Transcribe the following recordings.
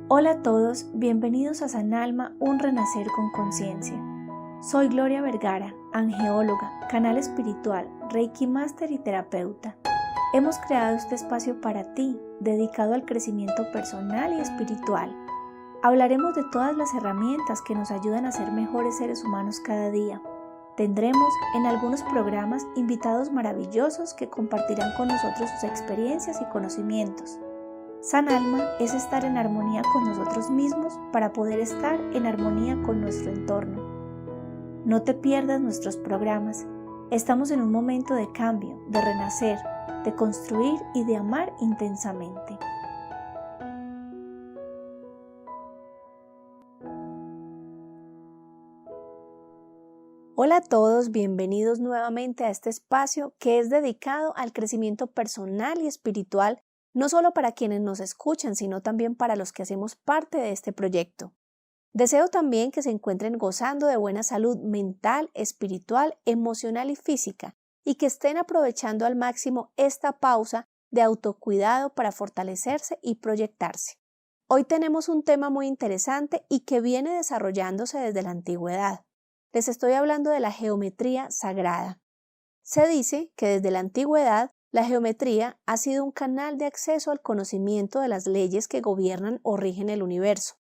Hola a todos, bienvenidos a San Alma, un renacer con conciencia. Soy Gloria Vergara, angeóloga, canal espiritual, Reiki Master y terapeuta. Hemos creado este espacio para ti, dedicado al crecimiento personal y espiritual. Hablaremos de todas las herramientas que nos ayudan a ser mejores seres humanos cada día. Tendremos en algunos programas invitados maravillosos que compartirán con nosotros sus experiencias y conocimientos. San Alma es estar en armonía con nosotros mismos para poder estar en armonía con nuestro entorno. No te pierdas nuestros programas. Estamos en un momento de cambio, de renacer, de construir y de amar intensamente. Hola a todos, bienvenidos nuevamente a este espacio que es dedicado al crecimiento personal y espiritual, no solo para quienes nos escuchan, sino también para los que hacemos parte de este proyecto. Deseo también que se encuentren gozando de buena salud mental, espiritual, emocional y física, y que estén aprovechando al máximo esta pausa de autocuidado para fortalecerse y proyectarse. Hoy tenemos un tema muy interesante y que viene desarrollándose desde la antigüedad. Les estoy hablando de la geometría sagrada. Se dice que desde la antigüedad la geometría ha sido un canal de acceso al conocimiento de las leyes que gobiernan o rigen el universo.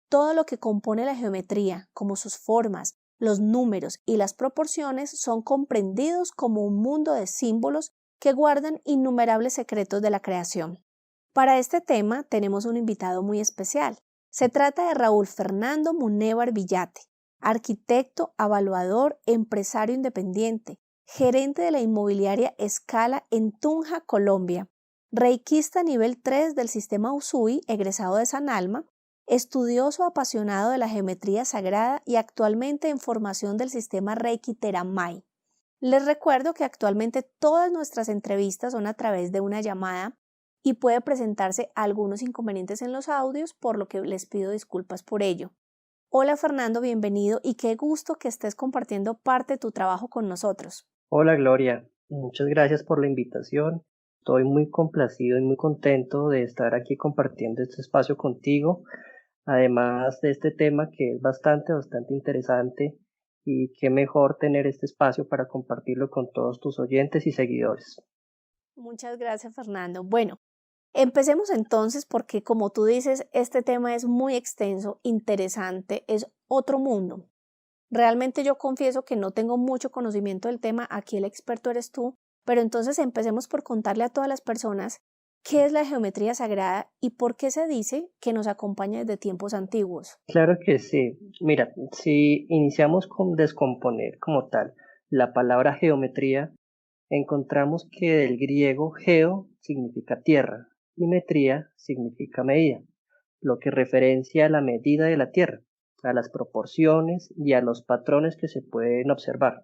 Todo lo que compone la geometría, como sus formas, los números y las proporciones, son comprendidos como un mundo de símbolos que guardan innumerables secretos de la creación. Para este tema tenemos un invitado muy especial. Se trata de Raúl Fernando Munévar Villate, arquitecto, evaluador, empresario independiente, gerente de la inmobiliaria Escala en Tunja, Colombia, reikista nivel 3 del sistema Usui, egresado de San Alma, estudioso apasionado de la geometría sagrada y actualmente en formación del sistema Reiki Teramai. Les recuerdo que actualmente todas nuestras entrevistas son a través de una llamada y puede presentarse algunos inconvenientes en los audios, por lo que les pido disculpas por ello. Hola Fernando, bienvenido y qué gusto que estés compartiendo parte de tu trabajo con nosotros. Hola Gloria, muchas gracias por la invitación. Estoy muy complacido y muy contento de estar aquí compartiendo este espacio contigo, además de este tema que es bastante interesante, y qué mejor tener este espacio para compartirlo con todos tus oyentes y seguidores. Muchas gracias Fernando. Bueno, empecemos entonces porque como tú dices, este tema es muy extenso, interesante, es otro mundo. Realmente yo confieso que no tengo mucho conocimiento del tema, aquí el experto eres tú, pero entonces empecemos por contarle a todas las personas qué es la geometría sagrada y por qué se dice que nos acompaña desde tiempos antiguos. Claro que sí. Mira, si iniciamos con descomponer como tal la palabra geometría, encontramos que del griego geo significa tierra y metría significa medida, lo que referencia a la medida de la tierra, a las proporciones y a los patrones que se pueden observar.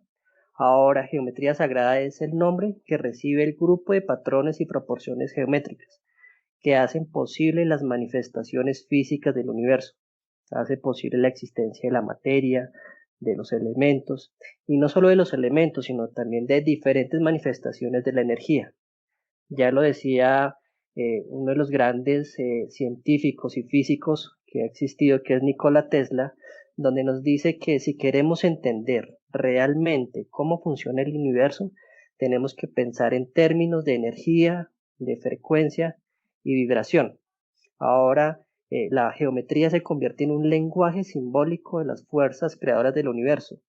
Ahora, geometría sagrada es el nombre que recibe el grupo de patrones y proporciones geométricas que hacen posible las manifestaciones físicas del universo, hace posible la existencia de la materia, de los elementos, y no solo de los elementos, sino también de diferentes manifestaciones de la energía. Ya lo decía uno de los grandes científicos y físicos que ha existido, que es Nikola Tesla, donde nos dice que si queremos entender realmente cómo funciona el universo, tenemos que pensar en términos de energía, de frecuencia y vibración. Ahora, la geometría se convierte en un lenguaje simbólico de las fuerzas creadoras del universo,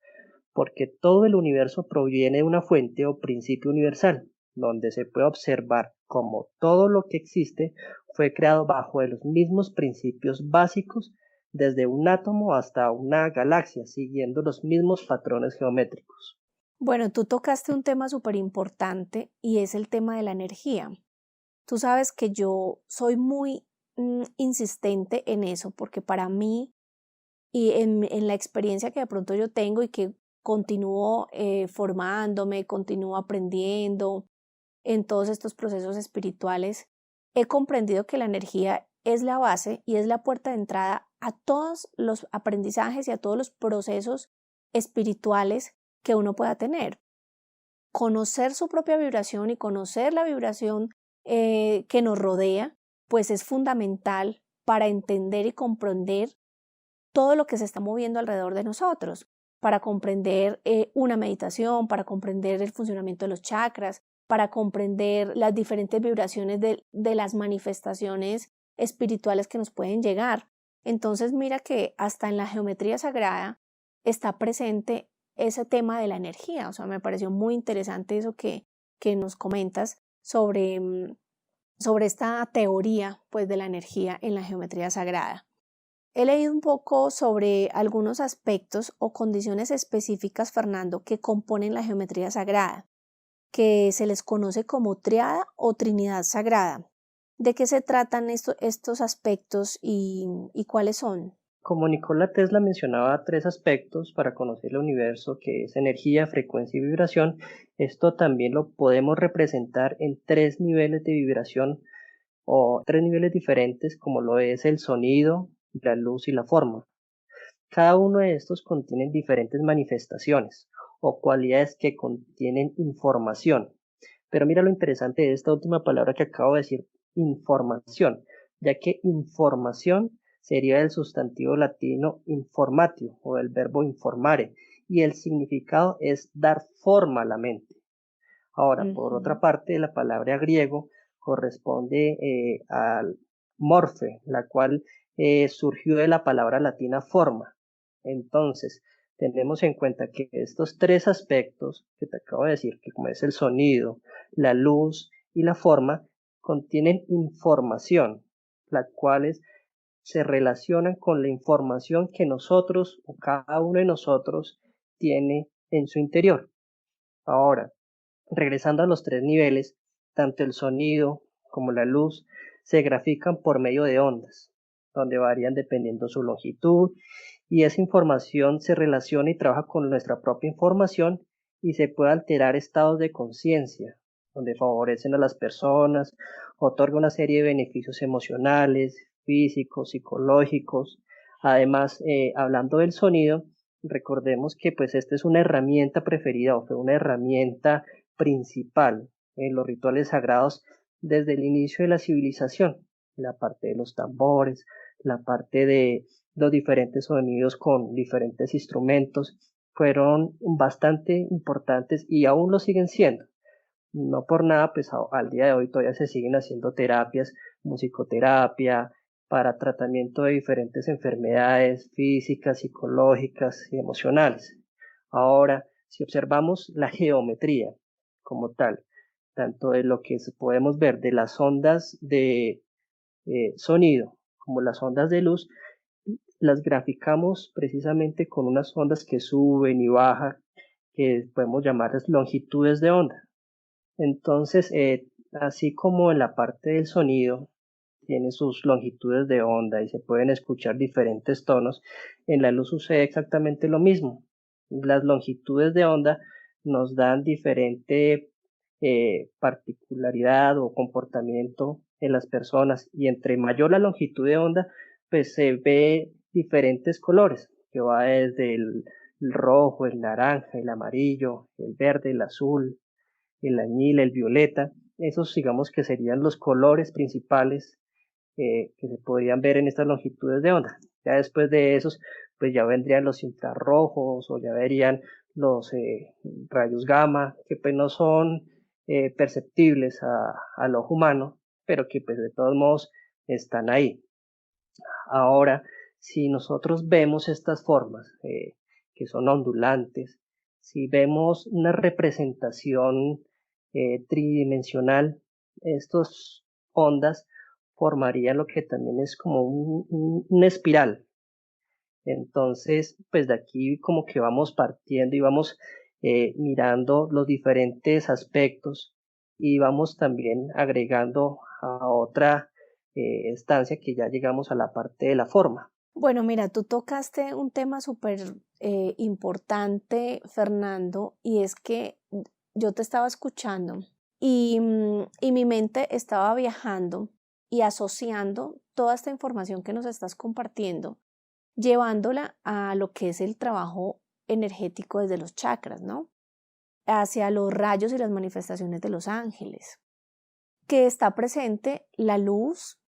porque todo el universo proviene de una fuente o principio universal, donde se puede observar cómo todo lo que existe fue creado bajo de los mismos principios básicos, desde un átomo hasta una galaxia, siguiendo los mismos patrones geométricos. Bueno, tú tocaste un tema súper importante y es el tema de la energía. Tú sabes que yo soy muy insistente en eso porque para mí y en la experiencia que de pronto yo tengo y que continúo formándome, continúo aprendiendo en todos estos procesos espirituales, he comprendido que la energía es la base y es la puerta de entrada a todos los aprendizajes y a todos los procesos espirituales que uno pueda tener. Conocer su propia vibración y conocer la vibración que nos rodea, pues es fundamental para entender y comprender todo lo que se está moviendo alrededor de nosotros, para comprender una meditación, para comprender el funcionamiento de los chakras, para comprender las diferentes vibraciones de las manifestaciones espirituales que nos pueden llegar. Entonces mira que hasta en la geometría sagrada está presente ese tema de la energía. O sea, me pareció muy interesante eso que nos comentas sobre esta teoría pues, de la energía en la geometría sagrada. He leído un poco sobre algunos aspectos o condiciones específicas, Fernando, que componen la geometría sagrada, que se les conoce como triada o trinidad sagrada. ¿De qué se tratan estos aspectos y cuáles son? Como Nikola Tesla mencionaba 3 aspectos para conocer el universo, que es energía, frecuencia y vibración, esto también lo podemos representar en 3 niveles de vibración o 3 niveles diferentes, como lo es el sonido, la luz y la forma. Cada uno de estos contienen diferentes manifestaciones o cualidades que contienen información. Pero mira lo interesante de esta última palabra que acabo de decir, información, ya que información sería el sustantivo latino informatio o el verbo informare, y el significado es dar forma a la mente. Ahora, por otra parte, la palabra griego corresponde al morfe, la cual surgió de la palabra latina forma. Entonces, tenemos en cuenta que estos 3 aspectos que te acabo de decir, que como es el sonido, la luz y la forma, contienen información, las cuales se relacionan con la información que nosotros o cada uno de nosotros tiene en su interior. Ahora, regresando a los 3 niveles, tanto el sonido como la luz se grafican por medio de ondas, donde varían dependiendo su longitud, y esa información se relaciona y trabaja con nuestra propia información y se puede alterar estados de conciencia, donde favorecen a las personas, otorga una serie de beneficios emocionales, físicos, psicológicos. Además, hablando del sonido, recordemos que pues esta es una herramienta preferida o fue una herramienta principal en los rituales sagrados desde el inicio de la civilización, la parte de los tambores, la parte de los diferentes sonidos con diferentes instrumentos, fueron bastante importantes y aún lo siguen siendo. No por nada, pues al día de hoy todavía se siguen haciendo terapias, musicoterapia, para tratamiento de diferentes enfermedades físicas, psicológicas y emocionales. Ahora, si observamos la geometría como tal, tanto de lo que podemos ver de las ondas de sonido como las ondas de luz, las graficamos precisamente con unas ondas que suben y bajan, que podemos llamarlas longitudes de onda. Entonces, así como en la parte del sonido tiene sus longitudes de onda y se pueden escuchar diferentes tonos, en la luz sucede exactamente lo mismo. Las longitudes de onda nos dan diferente particularidad o comportamiento en las personas, y entre mayor la longitud de onda, pues se ve diferentes colores, que va desde el rojo, el naranja, el amarillo, el verde, el azul, el añil, el violeta. Esos digamos que serían los colores principales que se podrían ver en estas longitudes de onda. Ya después de esos, pues ya vendrían los infrarrojos o ya verían los rayos gamma, que pues no son perceptibles al ojo humano, pero que pues de todos modos están ahí. Ahora, si nosotros vemos estas formas que son ondulantes, si vemos una representación tridimensional, estas ondas formarían lo que también es como una espiral. Entonces, pues de aquí como que vamos partiendo y vamos mirando los diferentes aspectos y vamos también agregando a otra estancia que ya llegamos a la parte de la forma. Bueno, mira, tú tocaste un tema súper importante, Fernando, y es que yo te estaba escuchando y mi mente estaba viajando y asociando toda esta información que nos estás compartiendo, llevándola a lo que es el trabajo energético desde los chakras, ¿no? Hacia los rayos y las manifestaciones de los ángeles, que está presente la luz,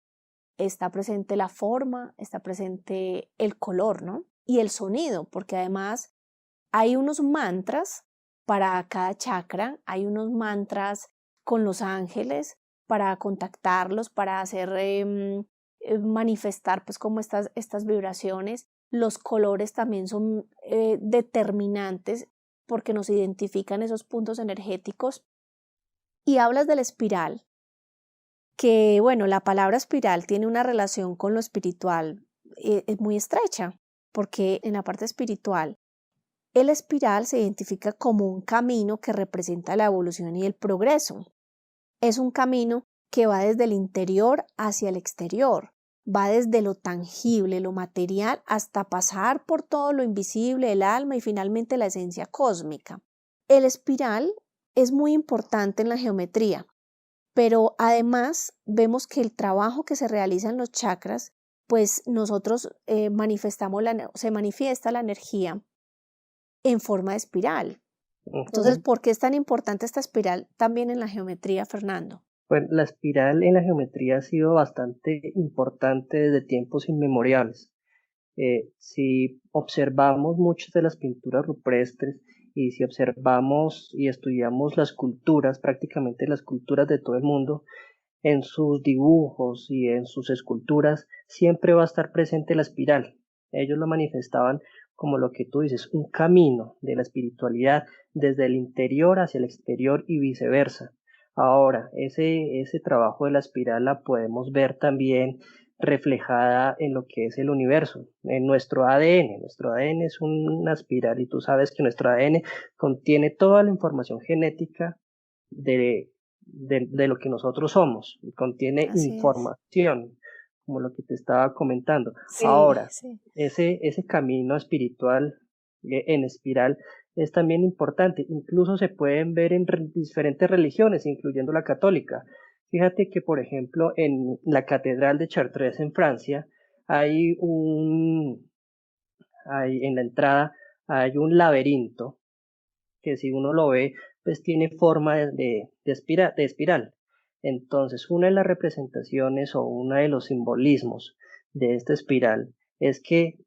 está presente la forma, está presente el color, ¿no? Y el sonido, porque además hay unos mantras para cada chakra, hay unos mantras con los ángeles para contactarlos, para hacer manifestar pues como estas vibraciones. Los colores también son determinantes porque nos identifican esos puntos energéticos. Y hablas de la espiral, que bueno, la palabra espiral tiene una relación con lo espiritual es muy estrecha, porque en la parte espiritual el espiral se identifica como un camino que representa la evolución y el progreso. Es un camino que va desde el interior hacia el exterior, va desde lo tangible, lo material, hasta pasar por todo lo invisible, el alma y finalmente la esencia cósmica. El espiral es muy importante en la geometría, pero además vemos que el trabajo que se realiza en los chakras, pues nosotros se manifiesta la energía en forma de espiral. Entonces, ¿por qué es tan importante esta espiral también en la geometría, Fernando? Pues la espiral en la geometría ha sido bastante importante desde tiempos inmemoriales. Si observamos muchas de las pinturas rupestres y si observamos y estudiamos las culturas, prácticamente las culturas de todo el mundo, en sus dibujos y en sus esculturas siempre va a estar presente la espiral. Ellos lo manifestaban como lo que tú dices, un camino de la espiritualidad desde el interior hacia el exterior y viceversa. Ahora, ese trabajo de la espiral la podemos ver también reflejada en lo que es el universo, en nuestro ADN. Nuestro ADN es una espiral y tú sabes que nuestro ADN contiene toda la información genética de lo que nosotros somos, contiene Así es. información, como lo que te estaba comentando. Sí, Ahora, sí. ese camino espiritual en espiral es también importante, incluso se pueden ver en diferentes religiones, incluyendo la católica. Fíjate que, por ejemplo, en la Catedral de Chartres en Francia, hay en la entrada, hay un laberinto que si uno lo ve, pues tiene forma de espiral. Entonces, una de las representaciones o uno de los simbolismos de esta espiral es que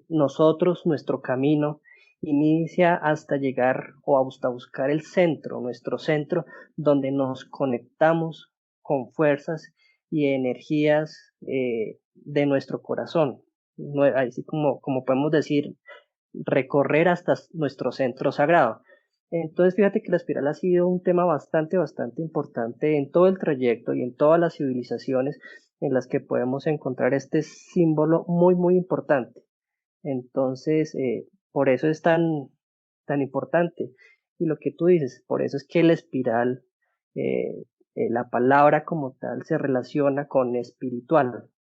nosotros, nuestro camino, inicia hasta llegar o hasta buscar el centro, nuestro centro, donde nos conectamos con fuerzas y energías de nuestro corazón. Así como podemos decir, recorrer hasta nuestro centro sagrado. Entonces, fíjate que la espiral ha sido un tema bastante importante en todo el trayecto y en todas las civilizaciones en las que podemos encontrar este símbolo muy importante. Entonces, por eso es tan importante. Y lo que tú dices, por eso es que la espiral, la palabra como tal, se relaciona con espiritual.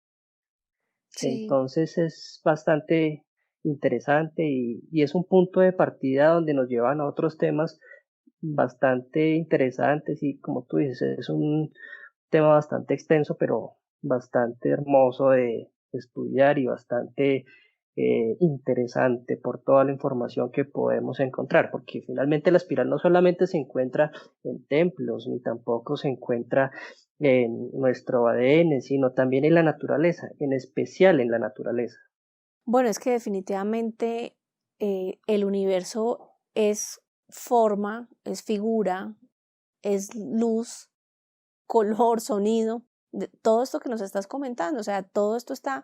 Sí. Entonces es bastante interesante y es un punto de partida donde nos llevan a otros temas bastante interesantes y como tú dices, es un tema bastante extenso, pero bastante hermoso de estudiar y bastante interesante por toda la información que podemos encontrar, porque finalmente la espiral no solamente se encuentra en templos, ni tampoco se encuentra en nuestro ADN, sino también en la naturaleza, en especial en la naturaleza. Bueno, es que definitivamente el universo es forma, es figura, es luz, color, sonido, todo esto que nos estás comentando, o sea, todo esto está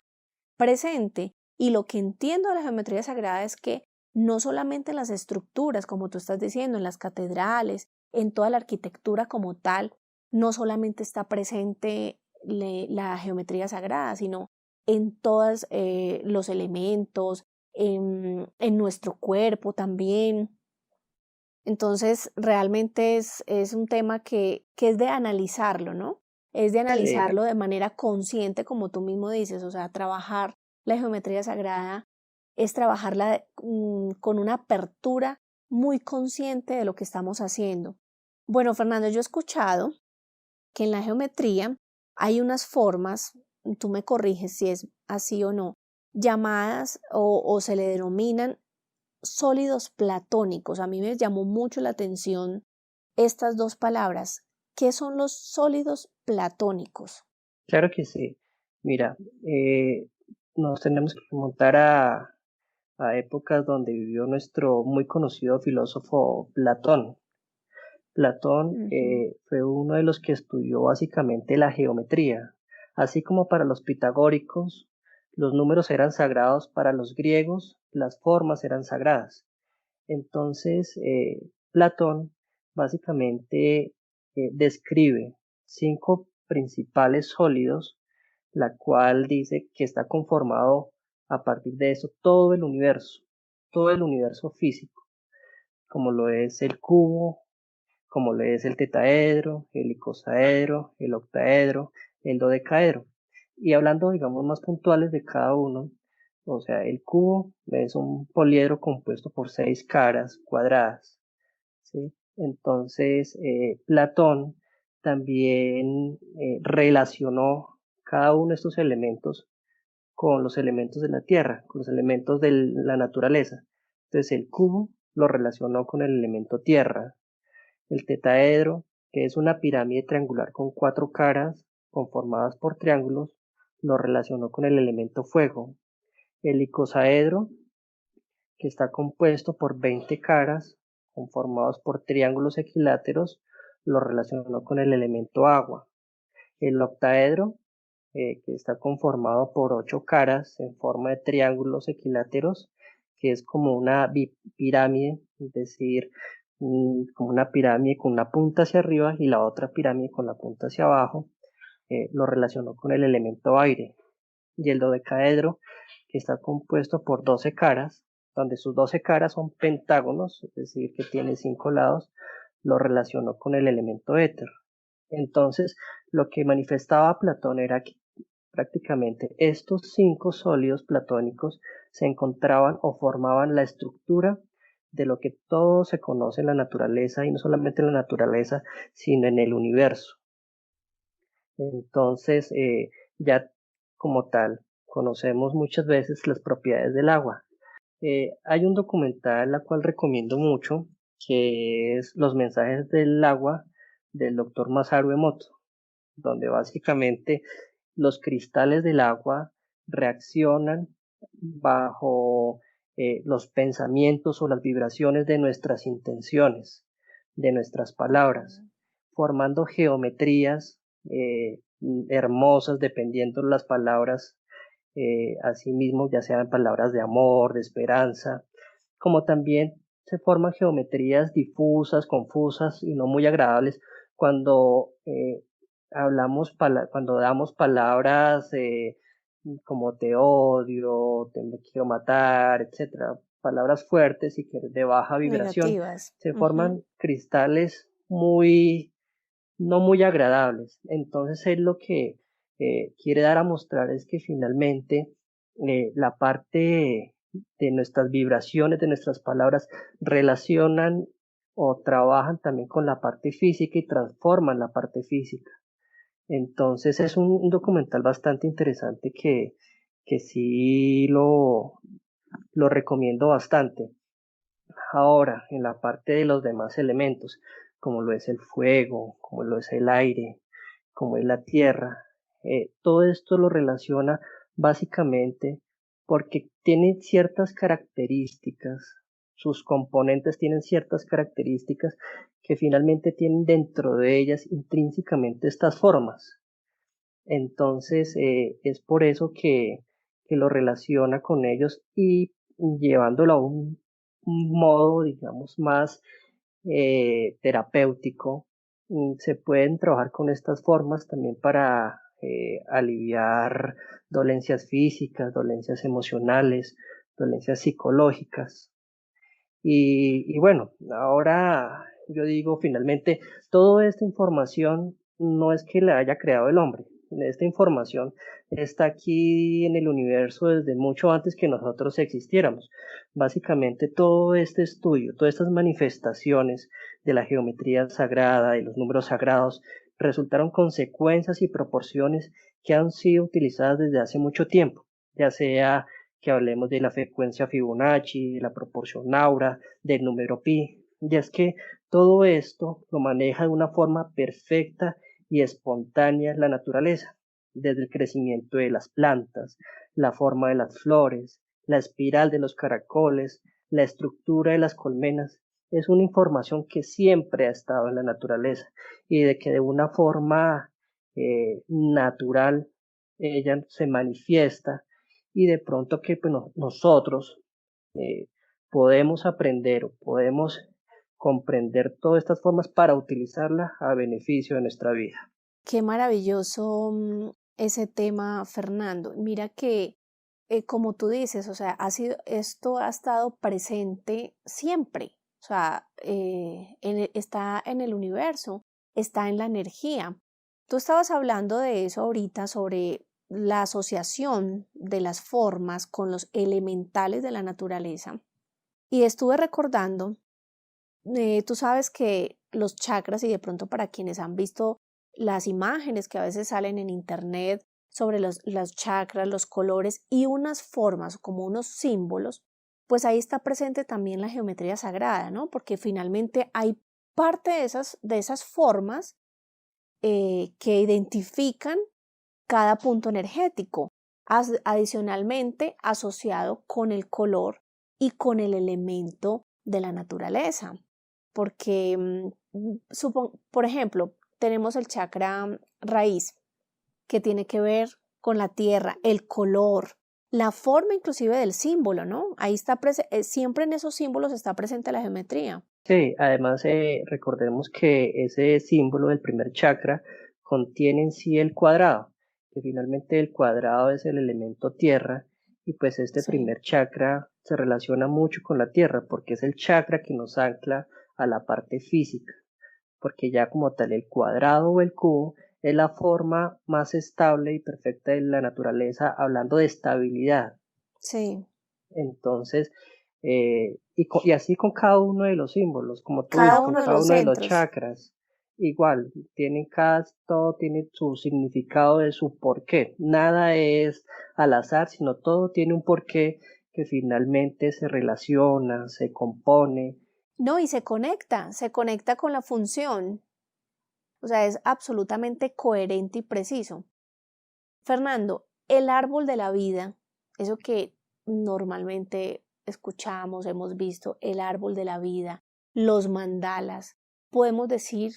presente. Y lo que entiendo de la geometría sagrada es que no solamente en las estructuras, como tú estás diciendo, en las catedrales, en toda la arquitectura como tal, no solamente está presente la geometría sagrada, sino en todos los elementos, en nuestro cuerpo también. Entonces, realmente es un tema que es de analizarlo, ¿no? Es de analizarlo de manera consciente, como tú mismo dices, o sea, trabajar la geometría sagrada es trabajarla con una apertura muy consciente de lo que estamos haciendo. Bueno, Fernando, yo he escuchado que en la geometría hay unas formas, tú me corriges si es así o no, llamadas o se le denominan sólidos platónicos. A mí me llamó mucho la atención estas dos palabras. ¿Qué son los sólidos platónicos? Claro que sí. Mira, nos tenemos que remontar a épocas donde vivió nuestro muy conocido filósofo Platón. Platón Ujú. fue uno de los que estudió básicamente la geometría. Así como para los pitagóricos, los números eran sagrados, para los griegos las formas eran sagradas. Entonces, Platón básicamente describe cinco principales sólidos, la cual dice que está conformado a partir de eso todo el universo físico, como lo es el cubo, como lo es el tetaedro, el icosaedro, el octaedro, el dodecaedro. Y hablando, digamos, más puntuales de cada uno, o sea, el cubo es un poliedro compuesto por 6 caras cuadradas, ¿sí? Entonces, Platón también relacionó cada uno de estos elementos con los elementos de la Tierra, con los elementos de la naturaleza. Entonces, el cubo lo relacionó con el elemento tierra, el tetaedro, que es una pirámide triangular con 4 caras conformadas por triángulos, lo relacionó con el elemento fuego. El icosaedro, que está compuesto por 20 caras conformados por triángulos equiláteros, lo relacionó con el elemento agua. El octaedro, que está conformado por 8 caras en forma de triángulos equiláteros, que es como una pirámide, es decir, como una pirámide con una punta hacia arriba y la otra pirámide con la punta hacia abajo, lo relacionó con el elemento aire. Y el dodecaedro, que está compuesto por 12 caras, donde sus 12 caras son pentágonos, es decir, que tiene 5 lados, lo relacionó con el elemento éter. Entonces, lo que manifestaba Platón era que prácticamente estos 5 sólidos platónicos se encontraban o formaban la estructura de lo que todo se conoce en la naturaleza, y no solamente en la naturaleza, sino en el universo. Entonces, ya como tal, conocemos muchas veces las propiedades del agua. Hay un documental la cual recomiendo mucho, que es Los mensajes del agua, del doctor Masaru Emoto, donde básicamente los cristales del agua reaccionan bajo los pensamientos o las vibraciones de nuestras intenciones, de nuestras palabras, formando geometrías hermosas dependiendo de las palabras, asimismo, ya sean palabras de amor, de esperanza, como también se forman geometrías difusas, confusas y no muy agradables cuando cuando damos palabras como te odio, te me quiero matar, etcétera, palabras fuertes y que de baja vibración, Negativas. se Ujú. forman cristales no muy agradables. Entonces él lo que quiere dar a mostrar es que finalmente la parte de nuestras vibraciones, de nuestras palabras, relacionan o trabajan también con la parte física y transforman la parte física. Entonces es un documental bastante interesante que sí lo recomiendo bastante. Ahora, en la parte de los demás elementos, como lo es el fuego, como lo es el aire, como es la tierra, todo esto lo relaciona básicamente porque tiene ciertas características, sus componentes tienen ciertas características que finalmente tienen dentro de ellas intrínsecamente estas formas. Entonces, es por eso que lo relaciona con ellos y llevándolo a un modo, digamos, más terapéutico, se pueden trabajar con estas formas también para aliviar dolencias físicas, dolencias emocionales, dolencias psicológicas. Y bueno, ahora yo digo finalmente, toda esta información no es que la haya creado el hombre. Esta información está aquí en el universo desde mucho antes que nosotros existiéramos. Básicamente todo este estudio, todas estas manifestaciones de la geometría sagrada y los números sagrados resultaron consecuencias y proporciones que han sido utilizadas desde hace mucho tiempo, ya sea que hablemos de la frecuencia Fibonacci, de la proporción Aura, del número pi. Y es que todo esto lo maneja de una forma perfecta y espontánea la naturaleza. desde el crecimiento de las plantas, la forma de las flores, la espiral de los caracoles, la estructura de las colmenas. Es una información que siempre ha estado en la naturaleza y de que de una forma natural ella se manifiesta y de pronto que pues, nosotros eh, podemos aprender o podemos comprender todas estas formas para utilizarla a beneficio de nuestra vida. Qué maravilloso ese tema, Fernando. Mira que, como tú dices, o sea, esto ha estado presente siempre. O sea, está en el universo, está en la energía. Tú estabas hablando de eso ahorita, sobre la asociación de las formas con los elementales de la naturaleza. Y estuve recordando, tú sabes que los chakras, y de pronto para quienes han visto las imágenes que a veces salen en internet sobre los chakras, los colores y unas formas como unos símbolos, pues ahí está presente también la geometría sagrada, ¿no? Porque finalmente hay parte de esas formas que identifican cada punto energético, adicionalmente asociado con el color y con el elemento de la naturaleza. Porque, por ejemplo, tenemos el chakra raíz, que tiene que ver con la tierra, el color, la forma inclusive del símbolo, ¿no? Ahí está, siempre en esos símbolos está presente la geometría. Sí, además recordemos que ese símbolo del primer chakra contiene en sí el cuadrado, que finalmente el cuadrado es el elemento tierra y pues este Sí. primer chakra se relaciona mucho con la tierra porque es el chakra que nos ancla a la parte física, porque ya como tal el cuadrado o el cubo es la forma más estable y perfecta de la naturaleza, hablando de estabilidad. Sí. Entonces, y así con cada uno de los símbolos, como tú dices, Cada con uno de cada los uno de los centros. chakras, igual, todo tiene su significado de su porqué. Nada es al azar, sino todo tiene un porqué que finalmente se relaciona, se compone. No, y se conecta con la función. O sea, es absolutamente coherente y preciso. Fernando, el árbol de la vida, eso que normalmente escuchamos, hemos visto, el árbol de la vida, los mandalas, podemos decir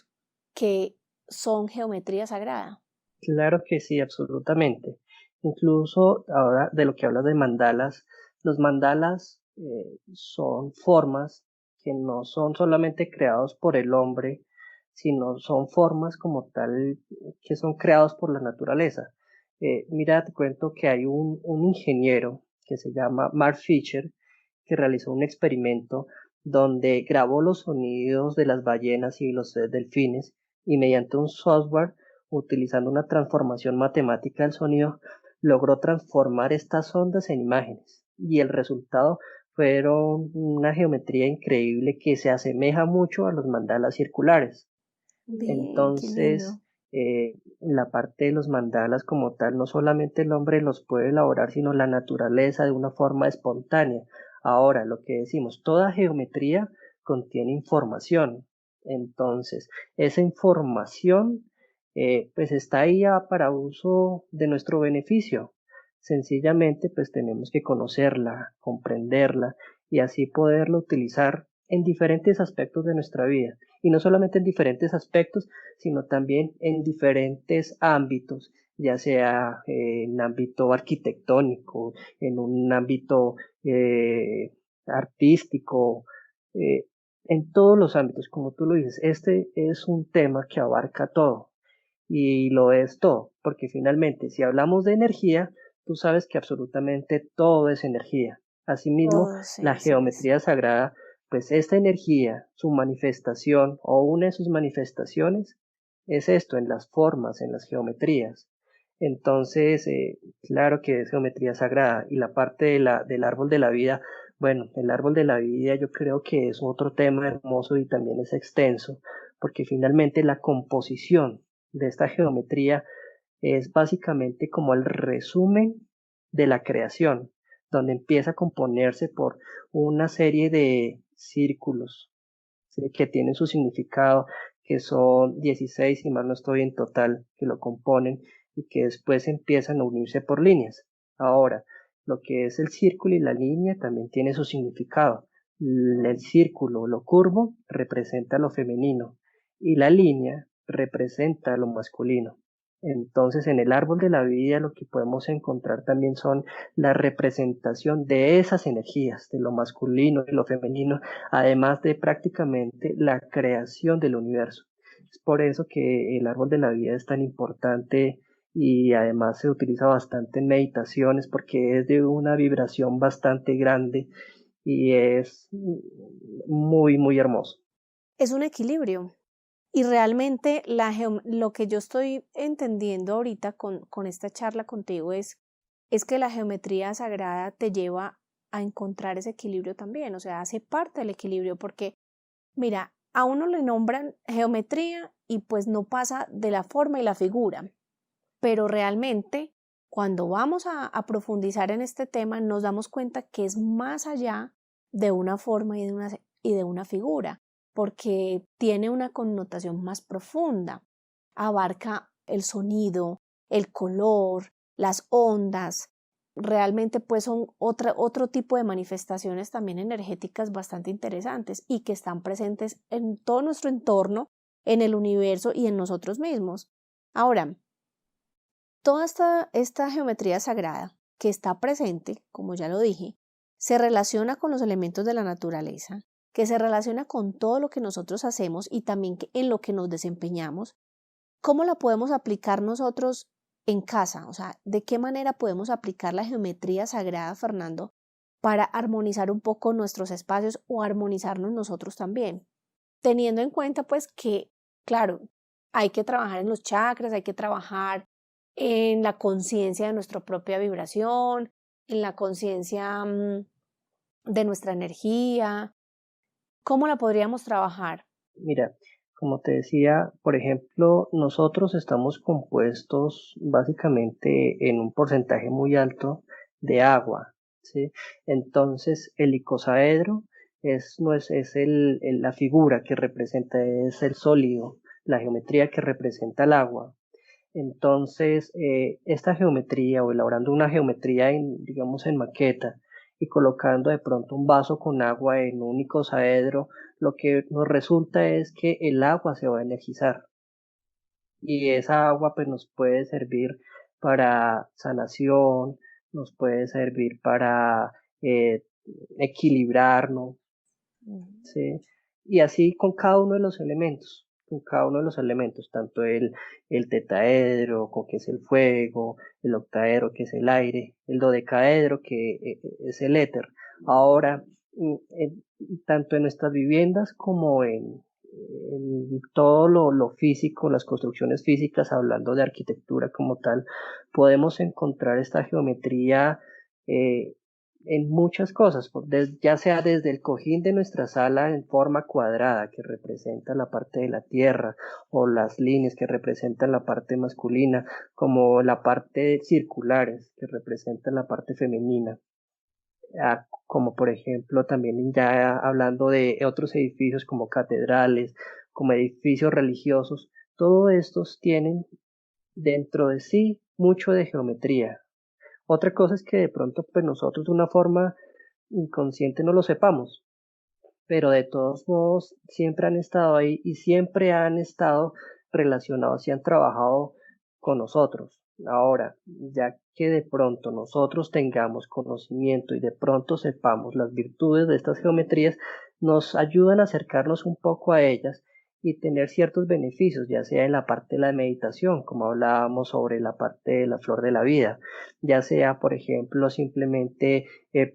que son geometría sagrada. Claro que sí, absolutamente. Incluso ahora de lo que hablas de mandalas, los mandalas son formas que no son solamente creados por el hombre, sino son formas como tal que son creados por la naturaleza. Mira, te cuento que hay un ingeniero que se llama Mark Fisher que realizó un experimento donde grabó los sonidos de las ballenas y los delfines y mediante un software utilizando una transformación matemática del sonido, logró transformar estas ondas en imágenes y el resultado fueron una geometría increíble que se asemeja mucho a los mandalas circulares. Bien, qué Entonces, lindo. la parte de los mandalas como tal, no solamente el hombre los puede elaborar, sino la naturaleza de una forma espontánea. Ahora, lo que decimos, toda geometría contiene información. Entonces, esa información, pues está ahí ya para uso de nuestro beneficio. Sencillamente, pues tenemos que conocerla, comprenderla y así poderla utilizar en diferentes aspectos de nuestra vida y no solamente en diferentes aspectos, sino también en diferentes ámbitos, ya sea en ámbito arquitectónico, en un ámbito artístico, eh, en todos los ámbitos, como tú lo dices, este es un tema que abarca todo y lo es todo, porque finalmente si hablamos de energía, tú sabes que absolutamente todo es energía. Asimismo, Oh, la sí, así es. geometría sagrada, pues esta energía, su manifestación o una de sus manifestaciones es esto, en las formas, en las geometrías. Entonces, claro que es geometría sagrada y la parte del árbol de la vida, bueno, el árbol de la vida yo creo que es otro tema hermoso y también es extenso, porque finalmente la composición de esta geometría es básicamente como el resumen de la creación, donde empieza a componerse por una serie de círculos, ¿sí? Que tienen su significado, que son 16, si mal no estoy en total, que lo componen, y que después empiezan a unirse por líneas. Ahora, lo que es el círculo y la línea también tiene su significado. El círculo, lo curvo, representa lo femenino y la línea representa lo masculino. Entonces, en el árbol de la vida lo que podemos encontrar también son la representación de esas energías, de lo masculino y lo femenino, además de prácticamente la creación del universo. Es por eso que el árbol de la vida es tan importante y además se utiliza bastante en meditaciones porque es de una vibración bastante grande y es muy, muy hermoso. Es un equilibrio. Y realmente lo que yo estoy entendiendo ahorita con esta charla contigo es que la geometría sagrada te lleva a encontrar ese equilibrio también, o sea, hace parte del equilibrio, porque mira, a uno le nombran geometría y pues no pasa de la forma y la figura, pero realmente cuando vamos a profundizar en este tema nos damos cuenta que es más allá de una forma y de una figura, porque tiene una connotación más profunda, abarca el sonido, el color, las ondas, realmente pues son otro tipo de manifestaciones también energéticas bastante interesantes y que están presentes en todo nuestro entorno, en el universo y en nosotros mismos. Ahora, toda esta geometría sagrada que está presente, como ya lo dije, se relaciona con los elementos de la naturaleza, que se relaciona con todo lo que nosotros hacemos y también en lo que nos desempeñamos. ¿Cómo la podemos aplicar nosotros en casa? O sea, ¿de qué manera podemos aplicar la geometría sagrada, Fernando, para armonizar un poco nuestros espacios o armonizarnos nosotros también? Teniendo en cuenta pues que, claro, hay que trabajar en los chakras, hay que trabajar en la conciencia de nuestra propia vibración, en la conciencia de nuestra energía. ¿Cómo la podríamos trabajar? Mira, como te decía, por ejemplo, nosotros estamos compuestos básicamente en un porcentaje muy alto de agua, ¿sí? Entonces, el icosaedro no es la figura que representa, es el sólido, la geometría que representa el agua. Entonces, esta geometría o elaborando una geometría digamos, en maqueta y colocando de pronto un vaso con agua en un icosaedro, lo que nos resulta es que el agua se va a energizar y esa agua pues nos puede servir para sanación, nos puede servir para equilibrarnos, ¿sí? Y así con cada uno de los elementos, con cada uno de los elementos, tanto el tetaedro, que es el fuego, el octaedro, que es el aire, el dodecaedro, que es el éter. Ahora, tanto en nuestras viviendas como en todo lo físico, las construcciones físicas, hablando de arquitectura como tal, podemos encontrar esta geometría eh, en muchas cosas, ya sea desde el cojín de nuestra sala en forma cuadrada que representa la parte de la tierra o las líneas que representan la parte masculina, como la parte circulares que representan la parte femenina, como por ejemplo también ya hablando de otros edificios como catedrales, como edificios religiosos, todos estos tienen dentro de sí mucho de geometría. Otra cosa es que de pronto pues nosotros de una forma inconsciente no lo sepamos, pero de todos modos siempre han estado ahí y siempre han estado relacionados y han trabajado con nosotros. Ahora, ya que de pronto nosotros tengamos conocimiento y de pronto sepamos las virtudes de estas geometrías, nos ayudan a acercarnos un poco a ellas y tener ciertos beneficios, ya sea en la parte de la meditación, como hablábamos sobre la parte de la flor de la vida, ya sea, por ejemplo, simplemente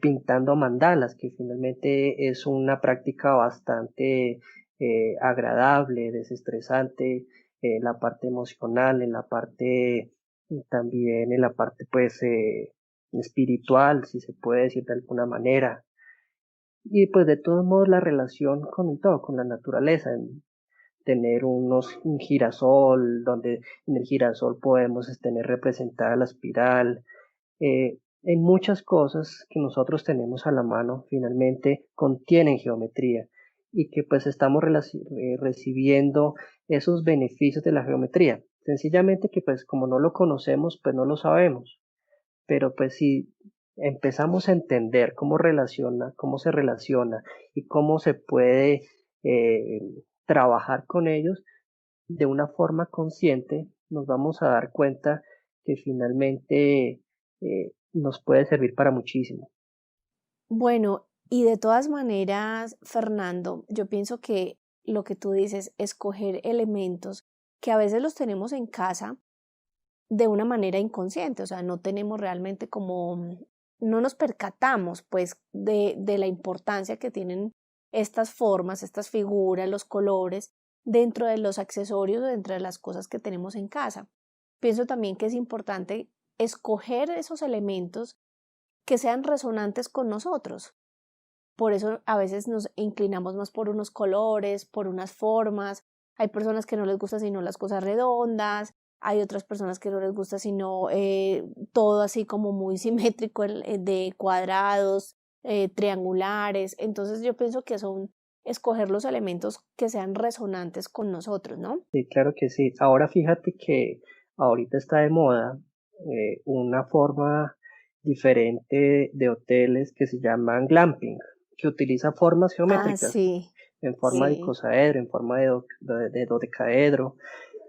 pintando mandalas, que finalmente es una práctica bastante agradable, desestresante, en la parte emocional, en la parte también en la parte pues espiritual, si se puede decir de alguna manera. Y pues de todos modos la relación con el todo, con la naturaleza, tener un girasol, donde en el girasol podemos tener representada la espiral, en muchas cosas que nosotros tenemos a la mano finalmente contienen geometría y que pues estamos recibiendo esos beneficios de la geometría. Sencillamente que pues como no lo conocemos, pues no lo sabemos. Pero pues si empezamos a entender cómo se relaciona y cómo se puede eh, trabajar con ellos de una forma consciente, nos vamos a dar cuenta que finalmente nos puede servir para muchísimo. Bueno, y de todas maneras, Fernando, yo pienso que lo que tú dices, escoger elementos que a veces los tenemos en casa de una manera inconsciente, o sea, no tenemos realmente como, no nos percatamos pues de la importancia que tienen estas formas, estas figuras, los colores dentro de los accesorios, dentro de las cosas que tenemos en casa. Pienso también que es importante escoger esos elementos que sean resonantes con nosotros. Por eso a veces nos inclinamos más por unos colores, por unas formas. Hay personas que no les gusta sino las cosas redondas, hay otras personas que no les gusta sino todo así como muy simétrico de cuadrados, triangulares. Entonces yo pienso que son escoger los elementos que sean resonantes con nosotros, ¿no? Sí, claro que sí. Ahora fíjate que ahorita está de moda una forma diferente de hoteles que se llaman glamping, que utiliza formas Ah, geométricas, sí, en forma de sí. icosaedro, en forma de dodecaedro.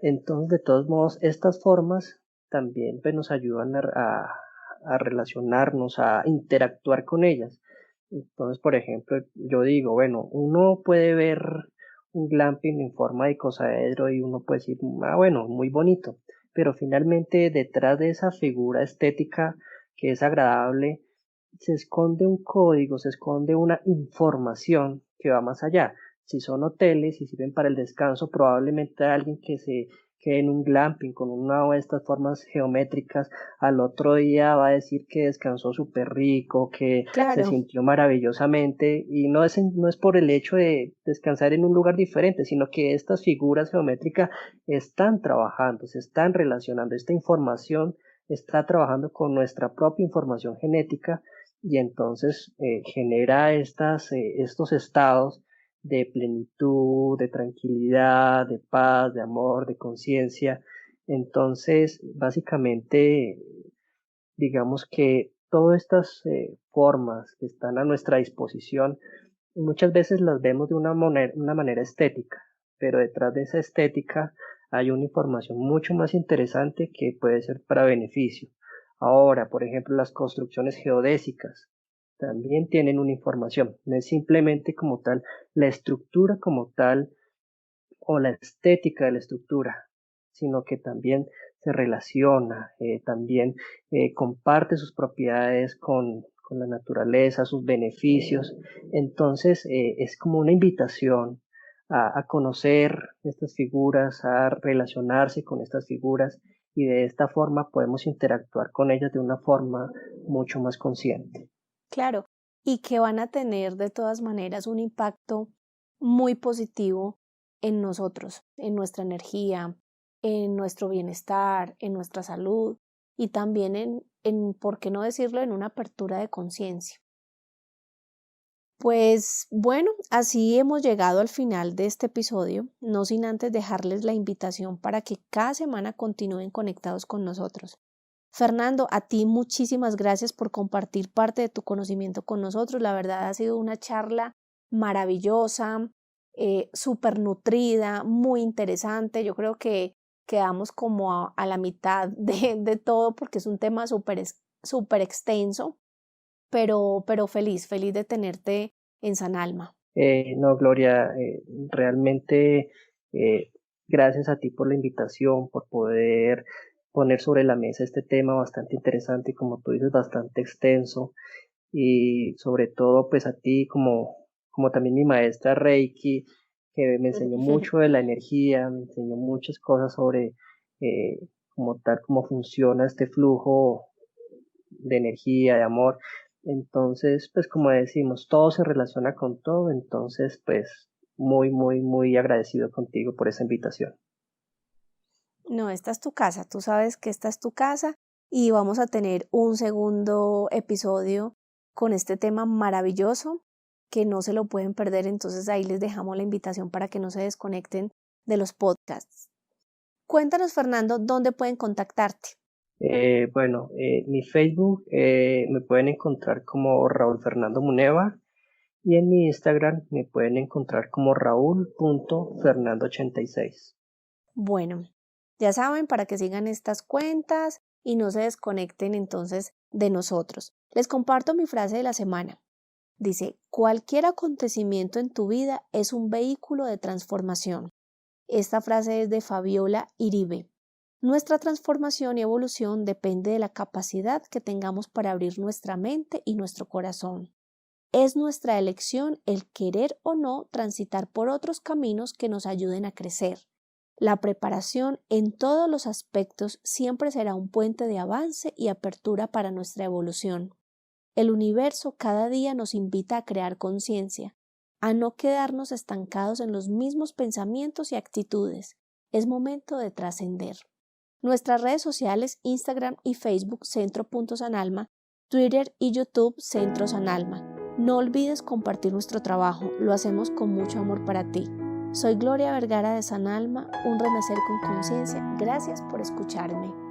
Entonces, de todos modos, estas formas también pues, nos ayudan a relacionarnos, a interactuar con ellas. Entonces, por ejemplo, yo digo, bueno, uno puede ver un glamping en forma de icosaedro y uno puede decir, ah, bueno, muy bonito, pero finalmente detrás de esa figura estética que es agradable, se esconde un código, se esconde una información que va más allá. Si son hoteles y sirven para el descanso, probablemente alguien que se quede en un glamping con una de estas formas geométricas, al otro día va a decir que descansó súper rico, que se Claro. sintió maravillosamente, y no es por el hecho de descansar en un lugar diferente, sino que estas figuras geométricas están trabajando, se están relacionando, esta información está trabajando con nuestra propia información genética y entonces genera estos estados de plenitud, de tranquilidad, de paz, de amor, de conciencia. Entonces, básicamente, digamos que todas estas formas que están a nuestra disposición, muchas veces las vemos de una manera estética, pero detrás de esa estética hay una información mucho más interesante que puede ser para beneficio. Ahora, por ejemplo, las construcciones geodésicas también tienen una información, no es simplemente como tal la estructura como tal o la estética de la estructura, sino que también se relaciona, también comparte sus propiedades con la naturaleza, sus beneficios. Entonces, es como una invitación a conocer estas figuras, a relacionarse con estas figuras y de esta forma podemos interactuar con ellas de una forma mucho más consciente. Claro, y que van a tener de todas maneras un impacto muy positivo en nosotros, en nuestra energía, en nuestro bienestar, en nuestra salud y también ¿por qué no decirlo?, en una apertura de conciencia. Pues bueno, así hemos llegado al final de este episodio, no sin antes dejarles la invitación para que cada semana continúen conectados con nosotros. Fernando, a ti muchísimas gracias por compartir parte de tu conocimiento con nosotros. La verdad ha sido una charla maravillosa, súper nutrida, muy interesante. Yo creo que quedamos como a la mitad de todo porque es un tema súper extenso, pero feliz, feliz de tenerte en San Alma. No, Gloria, realmente eh, gracias a ti por la invitación, por poder poner sobre la mesa este tema bastante interesante, como tú dices, bastante extenso, y sobre todo pues a ti como también mi maestra Reiki, que me enseñó mucho de la energía, me enseñó muchas cosas sobre eh, como tal, cómo funciona este flujo de energía, de amor. Entonces, pues como decimos, todo se relaciona con todo, entonces, pues muy, muy, muy agradecido contigo por esa invitación. No, esta es tu casa, tú sabes que esta es tu casa y vamos a tener un segundo episodio con este tema maravilloso que no se lo pueden perder, entonces ahí les dejamos la invitación para que no se desconecten de los podcasts. Cuéntanos, Fernando, ¿dónde pueden contactarte? Mi Facebook me pueden encontrar como Raúl Fernando Muneva y en mi Instagram me pueden encontrar como raúl.fernando86. Bueno, ya saben, para que sigan estas cuentas y no se desconecten entonces de nosotros. Les comparto mi frase de la semana. Dice, cualquier acontecimiento en tu vida es un vehículo de transformación. Esta frase es de Fabiola Iribe. Nuestra transformación y evolución depende de la capacidad que tengamos para abrir nuestra mente y nuestro corazón. Es nuestra elección el querer o no transitar por otros caminos que nos ayuden a crecer. La preparación en todos los aspectos siempre será un puente de avance y apertura para nuestra evolución. El universo cada día nos invita a crear conciencia, a no quedarnos estancados en los mismos pensamientos y actitudes. Es momento de trascender. Nuestras redes sociales, Instagram y Facebook, Centro.Sanalma, Twitter y YouTube, Centro Sanalma. No olvides compartir nuestro trabajo, lo hacemos con mucho amor para ti. Soy Gloria Vergara de Sanalma, un renacer con conciencia. Gracias por escucharme.